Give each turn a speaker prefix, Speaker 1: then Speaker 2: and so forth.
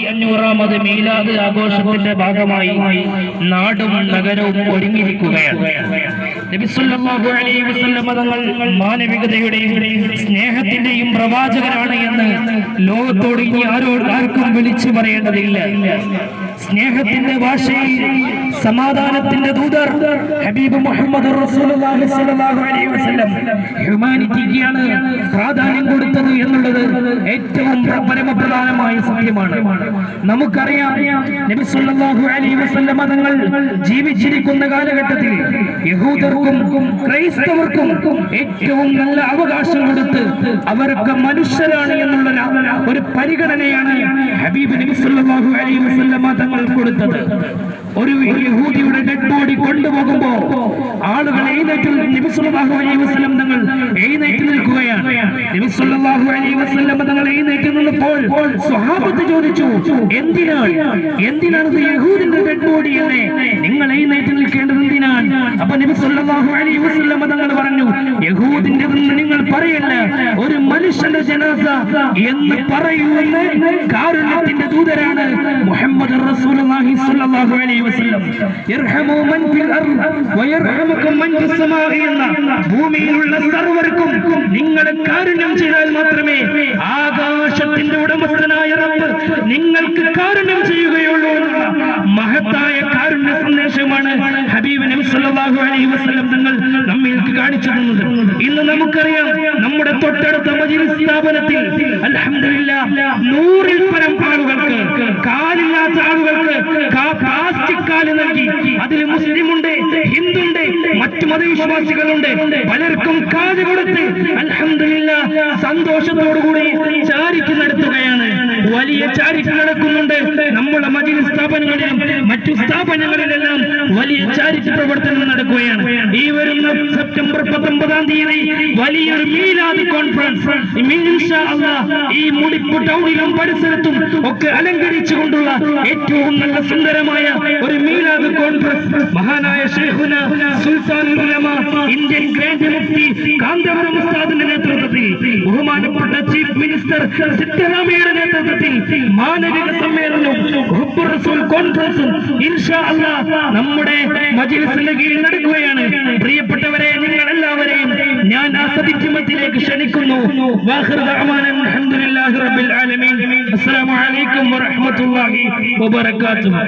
Speaker 1: 500ാമത് മീലാദ് ആഘോഷത്തിന്റെ ഭാഗമായി നാടും നഗരവും ഒരുങ്ങിയിരിക്കുകയാണ്. നബി സല്ലല്ലാഹു അലൈഹി വസല്ലം തങ്ങൾ മാനവികതയുടെയും സ്നേഹത്തിന്റെയും പ്രവാചകനാണ് എന്ന് ലോകത്തോട് ഇനി ആർക്കും വിളിച്ചു പറയേണ്ടതില്ല. സ്നേഹത്തിന്റെ ഭാഷയിൽ സമാധാനത്തിന്റെ ദൂതർ ഹബീബ് മുഹമ്മദ് റസൂലുള്ളാഹി സ്വല്ലല്ലാഹു അലൈഹി വസല്ലം ഹ്യൂമാനിറ്റിക്കാണ് പ്രാധാന്യം കൊടുത്തത് എന്നുള്ളത് ഏറ്റവും പരമപ്രധാനമായ സത്യമാണ്. നമുക്കറിയാം, നബി സല്ലല്ലാഹു അലൈഹി വസല്ലം തങ്ങൾ ജീവിച്ചിരിക്കുന്ന കാലഘട്ടത്തിൽ യഹൂദർക്കും ക്രൈസ്തവർക്കും ഏറ്റവും നല്ല അവകാശം കൊടുത്ത് അവരൊക്കെ മനുഷ്യരാണ് എന്നുള്ള ഒരു പരിഗണനയാണ് ഹബീബ് നബി സല്ലല്ലാഹു അലൈഹി വസല്ലം തങ്ങൾ കൊടുത്തത്. ഒരു യഹൂദിയുടെ ഡെഡ് ബോഡി കൊണ്ടുപോകുമ്പോ ആളുകൾ എഴുന്നേറ്റ് നബി സല്ലല്ലാഹു അലൈഹി വസല്ലം തങ്ങൾ എഴുന്നേറ്റ് നിൽക്കുകയാണ്. നബി സല്ലല്ലാഹു അലൈഹി വസല്ലം തങ്ങൾ എഴുന്നേറ്റ് നിന്നപ്പോൾ സ്വഹാബത്ത് ചോദിച്ചു, എന്തിനാണ് യഹൂദിന്റെ ഡെഡ് ബോഡി എന്ന് നിങ്ങൾ എഴുന്നേറ്റ് നിൽക്കേണ്ടത് എന്തിനാണ്? അപ്പൊ നബി സല്ലല്ലാഹു അലൈഹി വസല്ലം തങ്ങൾ പറഞ്ഞു, യഹൂദിന്റെ നിങ്ങൾ പറയല്ല, ഒരു മനുഷ്യന്റെ ജനാസ എന്ന് പറയുന്ന കാരുണ്യത്തിന്റെ ദൂതരാണ് മുഹമ്മദ് റസൂലുള്ളാഹി സ്വല്ലല്ലാഹു അലൈഹി വസല്ലം. യർഹമു മൻ ഫിൽ അർദ് വയർഹമുകും മൻ ഫിസ് സമാഇ എന്ന ഭൂമിയിലുള്ള സർവർക്കും നിങ്ങൾ കാരുണ്യം ചെയ്താൽ മാത്രമേ ആകാശത്തിന്റെ ഉടമസ്ഥനായ റബ്ബ് നിങ്ങൾക്ക് കാരുണ്യം ചെയ്യുകയുള്ളൂ എന്നുള്ള മഹത്തായ കാരുണ്യ സന്ദേശമാണ് ഹബീബ് നബി സല്ലല്ലാഹു അലൈഹി വസല്ലം തങ്ങൾ നമ്മൾക്ക് കാണിച്ചു തന്നത്. ഇന്ന് നമുക്കറിയാം, നമ്മുടെ തൊട്ടടുത്ത മജ്‌ലിസ് സ്ഥാപനത്തിൽ അൽഹംദുലില്ലാഹ് 100-ൽ പരം ആളുകൾക്ക്, കാലില്ലാത്ത ആളുകൾക്ക് പ്ലാസ്റ്റിക് കാല് നൽകി. അതിൽ മുസ്ലിമുണ്ട്, ഹിന്ദുണ്ട്, മറ്റു മതവിശ്വാസികളുണ്ട്. പലർക്കും കാല് കൊടുത്ത് അൽഹംദുലില്ലാഹ് സന്തോഷത്തോടുകൂടി ചാരിറ്റി നടത്തുകയാണ്. വലിയ ചാരിറ്റി നടക്കുന്നുണ്ട്. നമ്മുടെ മജ്‌ലിസ് സ്ഥാപനങ്ങളിലും മറ്റു സ്ഥാപനങ്ങളിലെല്ലാം വലിയ ചാരിറ്റി പ്രവർത്തനം നടക്കുകയാണ്. ഈ വരുന്ന സെപ്റ്റംബർ 19-ാം തീയതി വലിയൊരു മീലാദ് കോൺഫറൻസ് ഇൻഷാ അല്ലാഹ് ഈ മുടിപ്പ് ടൗണിലും പരിസരത്തും ഒക്കെ അലങ്കരിച്ചുകൊണ്ടുള്ള ഏറ്റവും നല്ല സുന്ദരമായ ഒരു മീലാദ് കോൺഫറൻസ് മഹാനായ ശൈഖുന സുൽത്താനുൽ ഉലമ ഇന്ത്യൻ ഗ്രാൻഡ് മുഫ്തി കാന്തപുരം ഉസ്താദിന്റെ നേതൃത്വത്തിൽ, ബഹുമാനപ്പെട്ട ചീഫ് മിനിസ്റ്റർ സിദ്ധരാമയ്യയുടെ നേതൃത്വത്തിൽ മാനവിക സമ്മേളനവും ഹുബ്ബുർ റസൂൽ കോൺഫറൻസും ഇൻഷാ അല്ലാഹ് നമ്മുടെ മജ്‌ലിസിന്റെ കീഴിൽ നടക്കുകയാണ്. പ്രിയപ്പെട്ടവരെ, നിങ്ങൾ എല്ലാവരെയും ഞാൻ ആ സതിജ്യമത്തിലേക്ക് ക്ഷണിക്കുന്നു. വാഖിറു ദഅവാനാ അൽഹംദുലില്ലാഹി റബ്ബിൽ ആലമീൻ. അസ്സലാമു അലൈക്കും വറഹ്മത്തുള്ളാഹി വബറകാതുഹു.